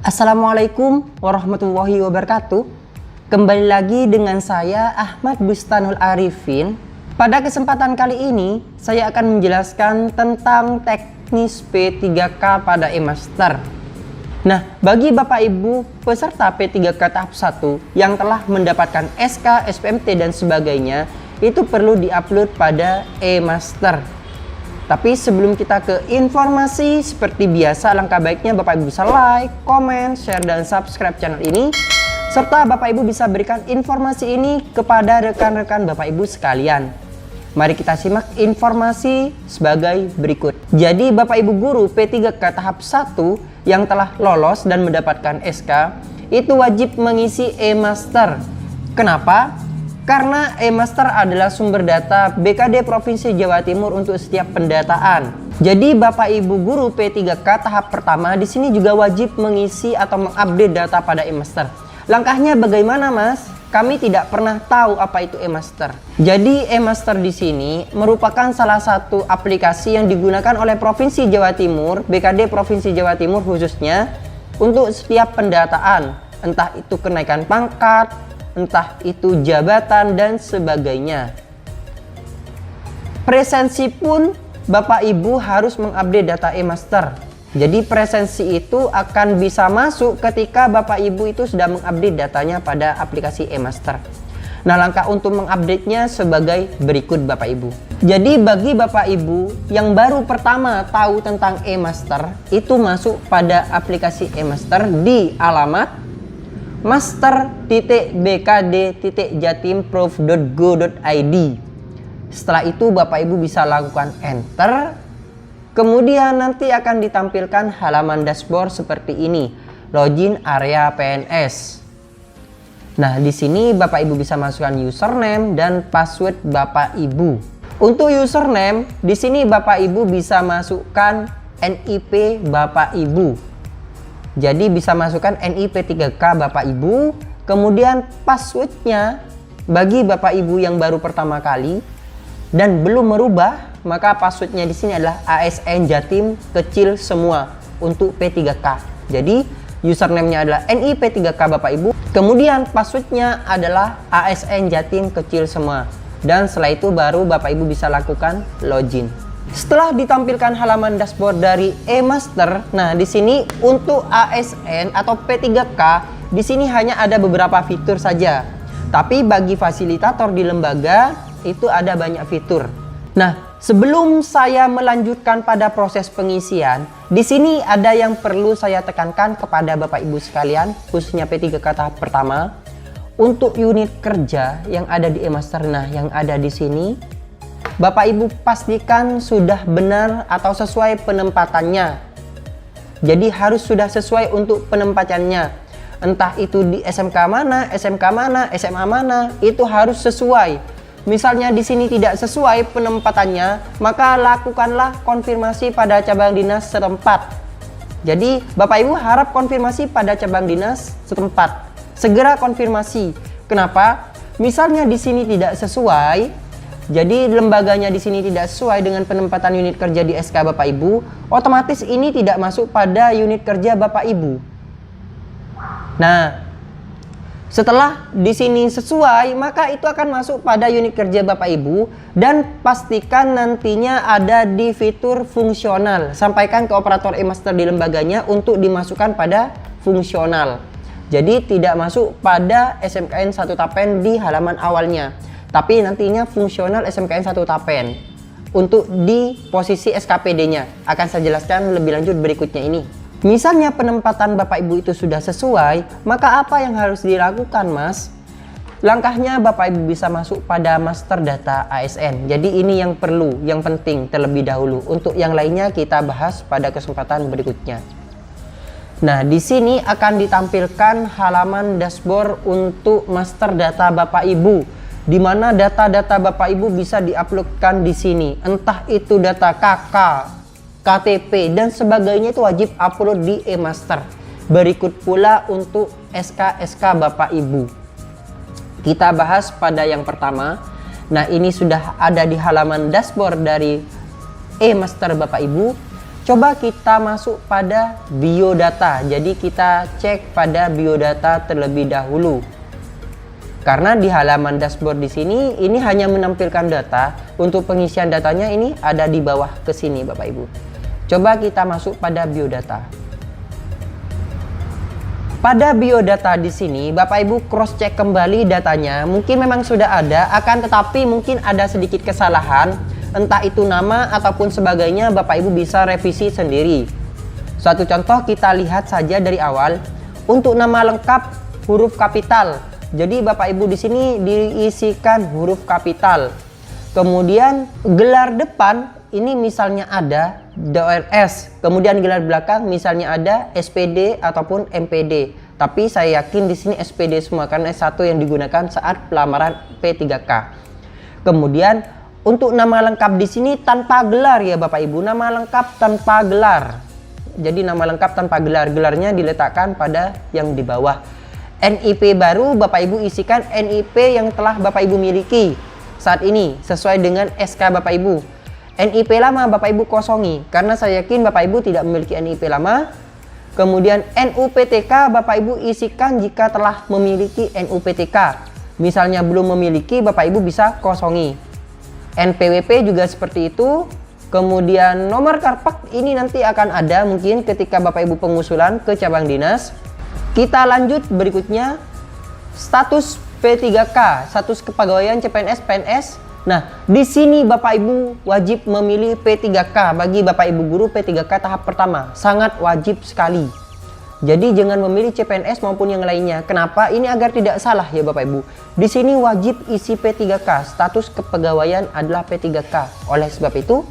Assalamualaikum warahmatullahi wabarakatuh. Kembali lagi dengan saya Ahmad Bustanul Arifin. Pada kesempatan kali ini saya akan menjelaskan tentang teknis P3K pada e-master. Nah, bagi Bapak Ibu peserta P3K tahap 1 yang telah mendapatkan SK, SPMT dan sebagainya, itu perlu diupload pada e-master. Tapi sebelum kita ke informasi, seperti biasa alangkah baiknya Bapak Ibu bisa like, komen, share, dan subscribe channel ini. Serta Bapak Ibu bisa berikan informasi ini kepada rekan-rekan Bapak Ibu sekalian. Mari kita simak informasi sebagai berikut. Jadi Bapak Ibu guru P3K tahap 1 yang telah lolos dan mendapatkan SK, itu wajib mengisi e-master. Kenapa? Karena e-master adalah sumber data BKD Provinsi Jawa Timur untuk setiap pendataan. Jadi Bapak Ibu guru P3K tahap pertama di sini juga wajib mengisi atau mengupdate data pada e-master. Langkahnya bagaimana, Mas? Kami tidak pernah tahu apa itu e-master. Jadi e-master di sini merupakan salah satu aplikasi yang digunakan oleh Provinsi Jawa Timur, BKD Provinsi Jawa Timur khususnya untuk setiap pendataan, entah itu kenaikan pangkat, entah itu jabatan dan sebagainya. Presensi pun Bapak Ibu harus mengupdate data e-master. Jadi presensi itu akan bisa masuk ketika Bapak Ibu itu sudah mengupdate datanya pada aplikasi e-master. Nah, langkah untuk mengupdate-nya sebagai berikut Bapak Ibu. Jadi bagi Bapak Ibu yang baru pertama tahu tentang e-master, itu masuk pada aplikasi e-master di alamat master.bkd.jatimprov.go.id. Setelah itu Bapak Ibu bisa lakukan enter. Kemudian nanti akan ditampilkan halaman dashboard seperti ini, login area PNS. Nah, di sini Bapak Ibu bisa masukkan username dan password Bapak Ibu. Untuk username, di sini Bapak Ibu bisa masukkan NIP Bapak Ibu. Jadi bisa masukkan NIP 3K Bapak Ibu. Kemudian passwordnya bagi Bapak Ibu yang baru pertama kali dan belum merubah, maka passwordnya di sini adalah ASN Jatim kecil semua untuk P3K. Jadi username-nya adalah NIP 3K Bapak Ibu. Kemudian passwordnya adalah ASN Jatim kecil semua. Dan setelah itu baru Bapak Ibu bisa lakukan login. Setelah ditampilkan halaman dashboard dari e-master, nah di sini untuk ASN atau P3K di sini hanya ada beberapa fitur saja. Tapi bagi fasilitator di lembaga itu ada banyak fitur. Nah, sebelum saya melanjutkan pada proses pengisian, di sini ada yang perlu saya tekankan kepada Bapak Ibu sekalian, khususnya P3K tahap pertama. Untuk unit kerja yang ada di e-master, nah yang ada di sini, Bapak Ibu pastikan sudah benar atau sesuai penempatannya. Jadi harus sudah sesuai untuk penempatannya. Entah itu di SMK mana, SMK mana, SMA mana, itu harus sesuai. Misalnya di sini tidak sesuai penempatannya, maka lakukanlah konfirmasi pada cabang dinas setempat. Jadi Bapak Ibu harap konfirmasi pada cabang dinas setempat. Segera konfirmasi. Kenapa? Misalnya di sini tidak sesuai, jadi lembaganya di sini tidak sesuai dengan penempatan unit kerja di SK Bapak Ibu, otomatis ini tidak masuk pada unit kerja Bapak Ibu. Nah, setelah di sini sesuai, maka itu akan masuk pada unit kerja Bapak Ibu dan pastikan nantinya ada di fitur fungsional. Sampaikan ke operator e-master di lembaganya untuk dimasukkan pada fungsional. Jadi tidak masuk pada SMKN 1 Tapen di halaman awalnya. Tapi nantinya fungsional SMKN 1 Tapen untuk di posisi SKPD-nya. Akan saya jelaskan lebih lanjut berikutnya ini. Misalnya penempatan Bapak Ibu itu sudah sesuai, maka apa yang harus dilakukan, Mas? Langkahnya Bapak Ibu bisa masuk pada master data ASN. Jadi ini yang perlu, yang penting terlebih dahulu. Untuk yang lainnya kita bahas pada kesempatan berikutnya. Nah, di sini akan ditampilkan halaman dashboard untuk master data Bapak Ibu, di mana data-data Bapak Ibu bisa diuploadkan di sini. Entah itu data KK, KTP dan sebagainya itu wajib upload di e-master. Berikut pula untuk SK-SK Bapak Ibu. Kita bahas pada yang pertama. Nah, ini sudah ada di halaman dashboard dari e-master Bapak Ibu. Coba kita masuk pada biodata. Jadi kita cek pada biodata terlebih dahulu. Karena di halaman dashboard di sini ini hanya menampilkan data. Untuk pengisian datanya ini ada di bawah ke sini Bapak Ibu. Coba kita masuk pada biodata. Pada biodata di sini, Bapak Ibu cross check kembali datanya. Mungkin memang sudah ada, akan tetapi mungkin ada sedikit kesalahan, entah itu nama ataupun sebagainya. Bapak Ibu bisa revisi sendiri. Suatu contoh kita lihat saja dari awal. Untuk nama lengkap huruf kapital. Jadi Bapak Ibu di sini diisikan huruf kapital. Kemudian gelar depan ini misalnya ada DORS, kemudian gelar belakang misalnya ada SPD ataupun MPD. Tapi saya yakin di sini SPD semua karena S1 yang digunakan saat pelamaran P3K. Kemudian untuk nama lengkap di sini tanpa gelar ya Bapak Ibu, nama lengkap tanpa gelar. Jadi nama lengkap tanpa gelar, gelarnya diletakkan pada yang di bawah. NIP baru Bapak Ibu isikan NIP yang telah Bapak Ibu miliki saat ini sesuai dengan SK Bapak Ibu. NIP lama Bapak Ibu kosongi karena saya yakin Bapak Ibu tidak memiliki NIP lama. Kemudian NUPTK Bapak Ibu isikan jika telah memiliki NUPTK. Misalnya belum memiliki, Bapak Ibu bisa kosongi. NPWP juga seperti itu. Kemudian nomor karpak ini nanti akan ada mungkin ketika Bapak Ibu pengusulan ke cabang dinas. Kita lanjut berikutnya, status P3K, status kepegawaian CPNS PNS. Nah, di sini Bapak Ibu wajib memilih P3K. Bagi Bapak Ibu guru, P3K tahap pertama sangat wajib sekali. Jadi jangan memilih CPNS maupun yang lainnya. Kenapa? Ini agar tidak salah ya Bapak Ibu. Di sini wajib isi P3K. Status kepegawaian adalah P3K. Oleh sebab itu,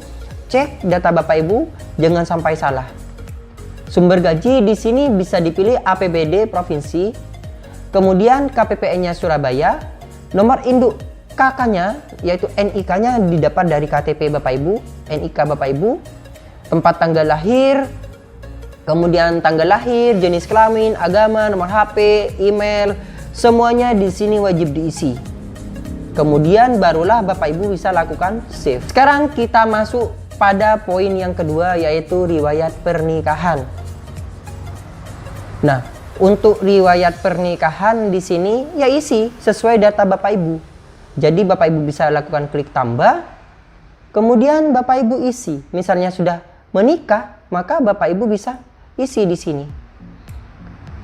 cek data Bapak Ibu jangan sampai salah. Sumber gaji di sini bisa dipilih APBD provinsi, kemudian KPPN-nya Surabaya, nomor induk KK-nya yaitu NIK-nya didapat dari KTP Bapak Ibu, NIK Bapak Ibu, tempat tanggal lahir, kemudian tanggal lahir, jenis kelamin, agama, nomor HP, email, semuanya di sini wajib diisi. Kemudian barulah Bapak Ibu bisa lakukan save. Sekarang kita masuk pada poin yang kedua yaitu riwayat pernikahan. Nah, untuk riwayat pernikahan di sini ya isi sesuai data Bapak Ibu. Jadi Bapak Ibu bisa lakukan klik tambah, kemudian Bapak Ibu isi. Misalnya sudah menikah, maka Bapak Ibu bisa isi di sini.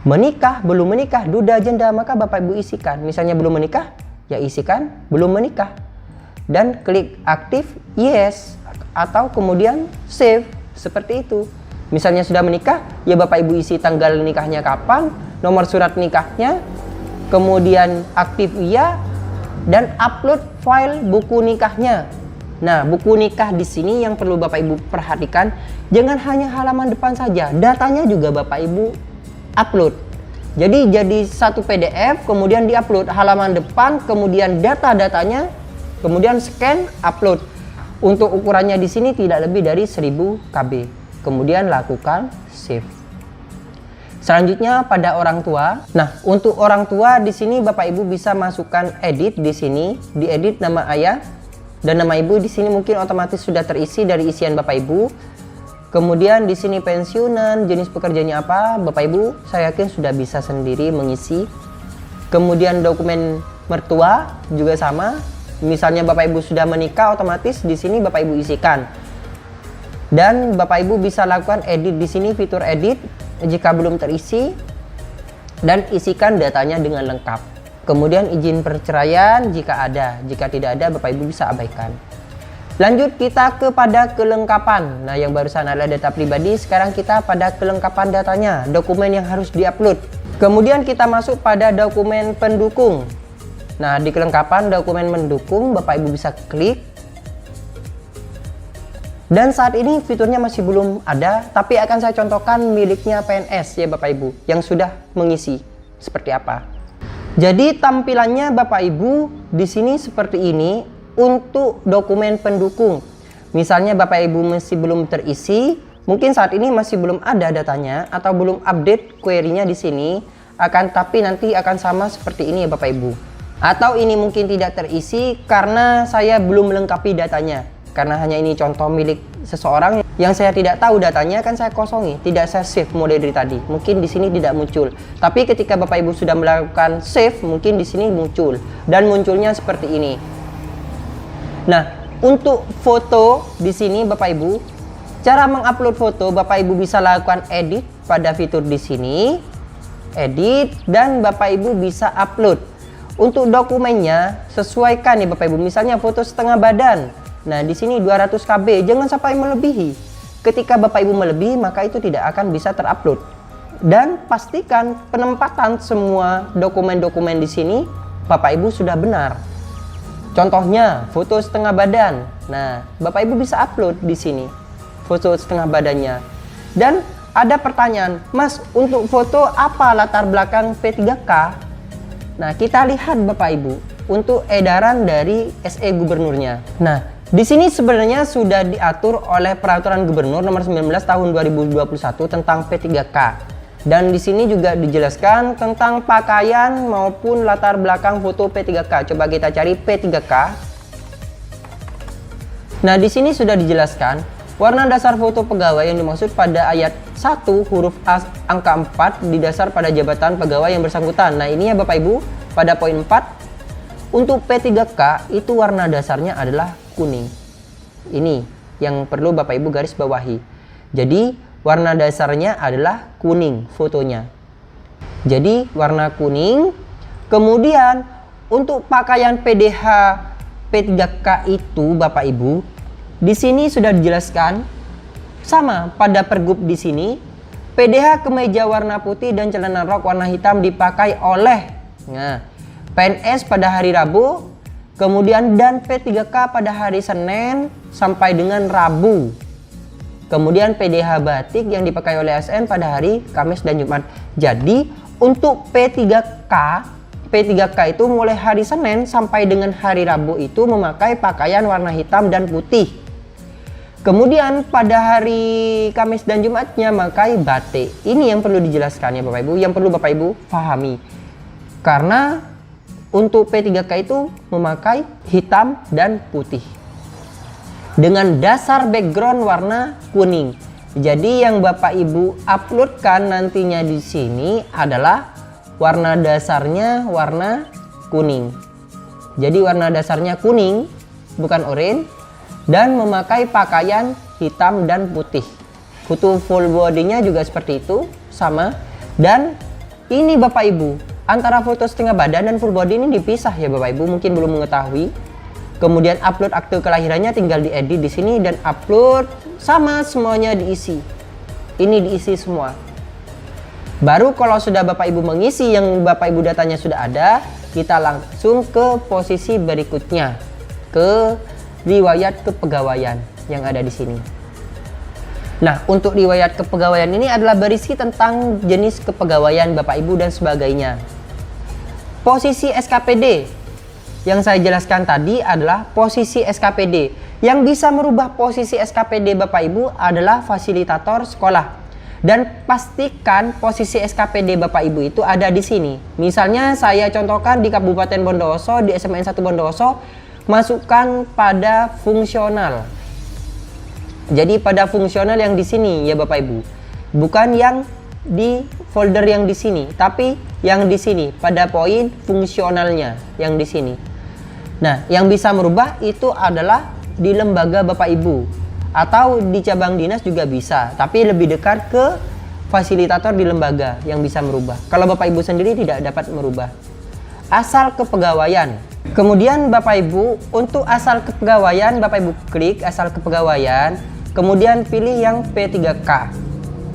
Menikah, belum menikah, duda, janda, maka Bapak Ibu isikan. Misalnya belum menikah, ya isikan belum menikah. Dan klik aktif, yes, atau kemudian save, seperti itu. Misalnya sudah menikah, ya Bapak Ibu isi tanggal nikahnya kapan, nomor surat nikahnya, kemudian aktif iya, dan upload file buku nikahnya. Nah, buku nikah di sini yang perlu Bapak Ibu perhatikan, jangan hanya halaman depan saja, datanya juga Bapak Ibu upload. Jadi satu PDF, kemudian diupload halaman depan, kemudian data-datanya, kemudian scan, upload. Untuk ukurannya di sini tidak lebih dari 1000 KB. Kemudian lakukan save. Selanjutnya pada orang tua. Nah, untuk orang tua di sini Bapak Ibu bisa masukkan edit di sini, diedit nama ayah dan nama ibu di sini mungkin otomatis sudah terisi dari isian Bapak Ibu. Kemudian di sini pensiunan, jenis pekerjaannya apa, Bapak Ibu saya yakin sudah bisa sendiri mengisi. Kemudian dokumen mertua juga sama. Misalnya Bapak Ibu sudah menikah, otomatis di sini Bapak Ibu isikan. Dan Bapak Ibu bisa lakukan edit di sini, fitur edit jika belum terisi, dan isikan datanya dengan lengkap. Kemudian izin perceraian jika ada, jika tidak ada Bapak Ibu bisa abaikan. Lanjut kita kepada kelengkapan. Nah, yang barusan adalah data pribadi, sekarang kita pada kelengkapan datanya, dokumen yang harus diupload. Kemudian kita masuk pada dokumen pendukung. Nah, di kelengkapan dokumen mendukung Bapak Ibu bisa klik. Dan saat ini fiturnya masih belum ada, tapi akan saya contohkan miliknya PNS ya Bapak Ibu yang sudah mengisi seperti apa. Jadi tampilannya Bapak Ibu di sini seperti ini untuk dokumen pendukung. Misalnya Bapak Ibu masih belum terisi, mungkin saat ini masih belum ada datanya atau belum update query-nya di sini, tapi nanti akan sama seperti ini ya Bapak Ibu. Atau ini mungkin tidak terisi karena saya belum melengkapi datanya. Karena hanya ini contoh milik seseorang yang saya tidak tahu datanya, kan saya kosongi, tidak saya save mulai dari tadi. Mungkin di sini tidak muncul. Tapi ketika Bapak Ibu sudah melakukan save, mungkin di sini muncul. Dan munculnya seperti ini. Nah, untuk foto di sini Bapak Ibu, cara mengupload foto Bapak Ibu bisa lakukan edit pada fitur di sini. Edit dan Bapak Ibu bisa upload. Untuk dokumennya sesuaikan nih Bapak Ibu, misalnya foto setengah badan. Nah, di sini 200 KB, jangan sampai melebihi. Ketika Bapak Ibu melebihi, maka itu tidak akan bisa terupload. Dan pastikan penempatan semua dokumen-dokumen di sini Bapak Ibu sudah benar. Contohnya, foto setengah badan. Nah, Bapak Ibu bisa upload di sini foto setengah badannya. Dan ada pertanyaan, Mas, untuk foto apa latar belakang P3K? Nah, kita lihat Bapak Ibu untuk edaran dari SE Gubernurnya. Nah, di sini sebenarnya sudah diatur oleh Peraturan Gubernur Nomor 19 Tahun 2021 tentang P3K. Dan di sini juga dijelaskan tentang pakaian maupun latar belakang foto P3K. Coba kita cari P3K. Nah, di sini sudah dijelaskan warna dasar foto pegawai yang dimaksud pada ayat 1 huruf A angka 4 di dasar pada jabatan pegawai yang bersangkutan. Nah, ini ya Bapak Ibu, pada poin 4 untuk P3K itu warna dasarnya adalah kuning. Ini yang perlu Bapak Ibu garis bawahi. Jadi warna dasarnya adalah kuning fotonya. Jadi warna kuning. Kemudian untuk pakaian PDH P3K itu Bapak Ibu, di sini sudah dijelaskan sama pada pergub di sini. PDH kemeja warna putih dan celana rok warna hitam dipakai oleh PNS pada hari Rabu, kemudian dan P3K pada hari Senin sampai dengan Rabu. Kemudian PDH batik yang dipakai oleh ASN pada hari Kamis dan Jumat. Jadi untuk P3K itu mulai hari Senin sampai dengan hari Rabu itu memakai pakaian warna hitam dan putih. Kemudian pada hari Kamis dan Jumatnya memakai batik. Ini yang perlu dijelaskan ya Bapak Ibu, yang perlu Bapak Ibu pahami. Karena untuk P3K itu memakai hitam dan putih dengan dasar background warna kuning. Jadi yang Bapak Ibu uploadkan nantinya di sini adalah warna dasarnya warna kuning. Jadi warna dasarnya kuning, bukan oranye, dan memakai pakaian hitam dan putih. Foto full body-nya juga seperti itu, sama. Dan ini Bapak Ibu, antara foto setengah badan dan full body ini dipisah ya Bapak Ibu, mungkin belum mengetahui. Kemudian upload akte kelahirannya tinggal diedit di sini dan upload, sama semuanya diisi. Ini diisi semua. Baru kalau sudah Bapak Ibu mengisi yang Bapak Ibu datanya sudah ada, kita langsung ke posisi berikutnya, ke riwayat kepegawaian yang ada di sini. Nah, untuk riwayat kepegawaian ini adalah berisi tentang jenis kepegawaian Bapak Ibu dan sebagainya. Posisi SKPD yang saya jelaskan tadi adalah posisi SKPD. Yang bisa merubah posisi SKPD Bapak Ibu adalah fasilitator sekolah. Dan pastikan posisi SKPD Bapak Ibu itu ada di sini. Misalnya saya contohkan di Kabupaten Bondowoso, di SMN 1 Bondowoso, masukkan pada fungsional. Jadi pada fungsional yang di sini ya Bapak Ibu. Bukan yang di folder yang di sini, tapi yang di sini pada poin fungsionalnya yang di sini. Nah, yang bisa merubah itu adalah di lembaga Bapak Ibu atau di cabang dinas juga bisa, tapi lebih dekat ke fasilitator di lembaga yang bisa merubah. Kalau Bapak Ibu sendiri tidak dapat merubah. Asal kepegawaian. Kemudian Bapak Ibu, untuk asal kepegawaian Bapak Ibu klik asal kepegawaian, kemudian pilih yang P3K.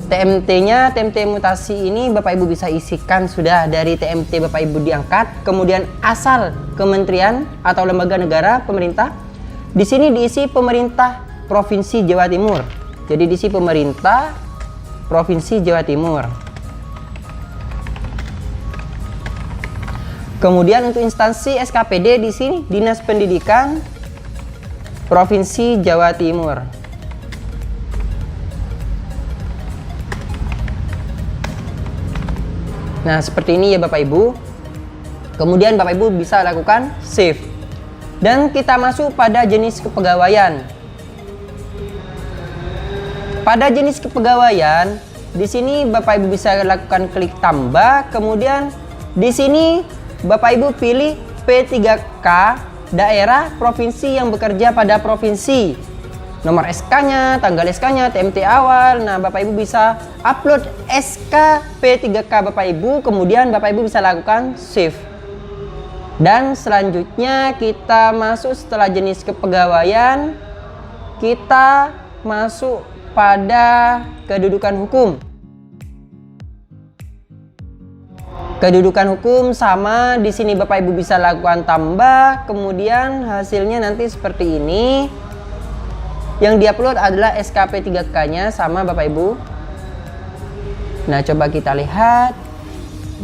TMT-nya, TMT mutasi ini Bapak Ibu bisa isikan sudah dari TMT Bapak Ibu diangkat, kemudian asal kementerian atau lembaga negara pemerintah. Di sini diisi pemerintah Provinsi Jawa Timur. Jadi diisi pemerintah Provinsi Jawa Timur. Kemudian untuk instansi SKPD di sini Dinas Pendidikan Provinsi Jawa Timur. Nah, seperti ini ya Bapak Ibu. Kemudian Bapak Ibu bisa lakukan save. Dan kita masuk pada jenis kepegawaian. Pada jenis kepegawaian, di sini Bapak Ibu bisa lakukan klik tambah, kemudian di sini Bapak Ibu pilih P3K daerah provinsi yang bekerja pada provinsi. Nomor SK-nya, tanggal SK-nya, TMT awal. Nah, Bapak Ibu bisa upload SK P3K Bapak Ibu, kemudian Bapak Ibu bisa lakukan save. Dan selanjutnya kita masuk setelah jenis kepegawaian, kita masuk pada kedudukan hukum. Kedudukan hukum sama, di sini Bapak Ibu bisa lakukan tambah, kemudian hasilnya nanti seperti ini. Yang diupload adalah SKP 3K-nya sama Bapak Ibu. Nah, coba kita lihat.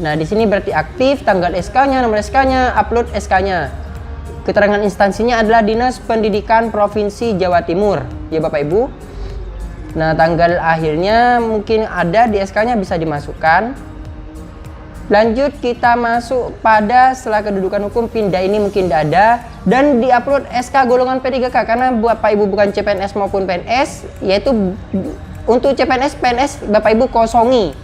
Nah, di sini berarti aktif, tanggal SK-nya, nomor SK-nya, upload SK-nya. Keterangan instansinya adalah Dinas Pendidikan Provinsi Jawa Timur, ya Bapak Ibu. Nah, tanggal akhirnya mungkin ada di SK-nya, bisa dimasukkan. Lanjut kita masuk pada setelah kedudukan hukum, pindah ini mungkin tidak ada, dan diupload SK golongan P3K karena Bapak Ibu bukan CPNS maupun PNS, yaitu untuk CPNS PNS Bapak Ibu kosongi.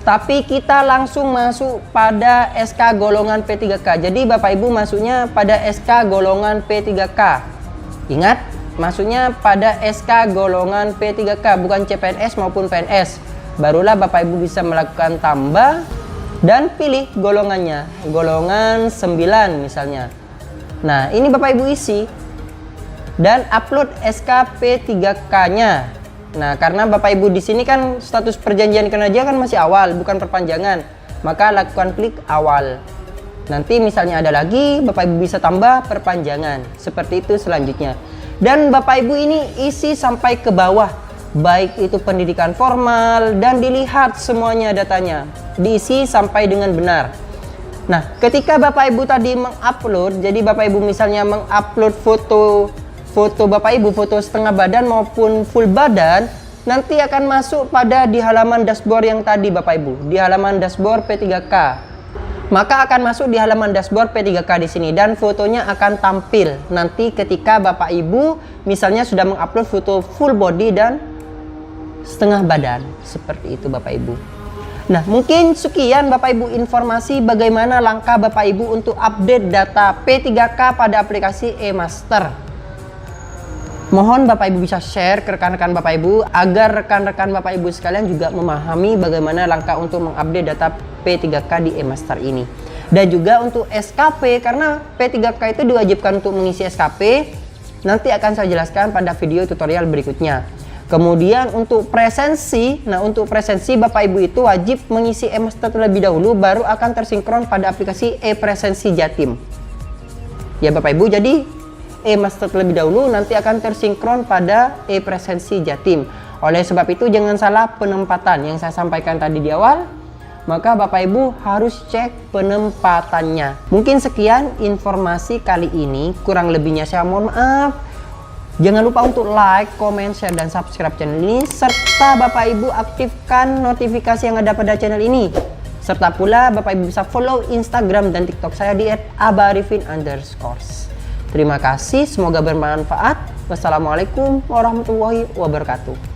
Tapi kita langsung masuk pada SK golongan P3K. Jadi Bapak Ibu masuknya pada SK golongan P3K. Ingat, masuknya pada SK golongan P3K, bukan CPNS maupun PNS. Barulah Bapak Ibu bisa melakukan tambah dan pilih golongannya, golongan 9 misalnya. Nah, ini Bapak Ibu isi dan upload SK P3K-nya. Nah, karena Bapak Ibu di sini kan status perjanjian kerja kan masih awal, bukan perpanjangan, maka lakukan klik awal. Nanti misalnya ada lagi, Bapak Ibu bisa tambah perpanjangan. Seperti itu selanjutnya. Dan Bapak Ibu ini isi sampai ke bawah, baik itu pendidikan formal, dan dilihat semuanya datanya, diisi sampai dengan benar. Nah, ketika Bapak Ibu tadi mengupload, jadi Bapak Ibu misalnya mengupload foto Bapak Ibu, foto setengah badan maupun full badan, nanti akan masuk pada di halaman dashboard yang tadi Bapak Ibu, di halaman dashboard P3K. Maka akan masuk di halaman dashboard P3K di sini dan fotonya akan tampil nanti ketika Bapak Ibu misalnya sudah mengupload foto full body dan setengah badan. Seperti itu Bapak Ibu. Nah, mungkin sekian Bapak Ibu informasi bagaimana langkah Bapak Ibu untuk update data P3K pada aplikasi eMaster. Mohon Bapak Ibu bisa share ke rekan-rekan Bapak Ibu agar rekan-rekan Bapak Ibu sekalian juga memahami bagaimana langkah untuk mengupdate data P3K di eMaster ini. Dan juga untuk SKP, karena P3K itu diwajibkan untuk mengisi SKP. Nanti akan saya jelaskan pada video tutorial berikutnya. Kemudian untuk presensi, nah untuk presensi Bapak Ibu itu wajib mengisi eMaster terlebih dahulu, baru akan tersinkron pada aplikasi e-presensi Jatim. Ya Bapak Ibu, jadi eMaster terlebih dahulu, nanti akan tersinkron pada e-presensi Jatim. Oleh sebab itu jangan salah penempatan yang saya sampaikan tadi di awal, maka Bapak Ibu harus cek penempatannya. Mungkin sekian informasi kali ini, kurang lebihnya saya mohon maaf. Jangan lupa untuk like, comment, share, dan subscribe channel ini, serta Bapak Ibu aktifkan notifikasi yang ada pada channel ini. Serta pula Bapak Ibu bisa follow Instagram dan TikTok saya di @abarifin_. Terima kasih, semoga bermanfaat. Wassalamualaikum warahmatullahi wabarakatuh.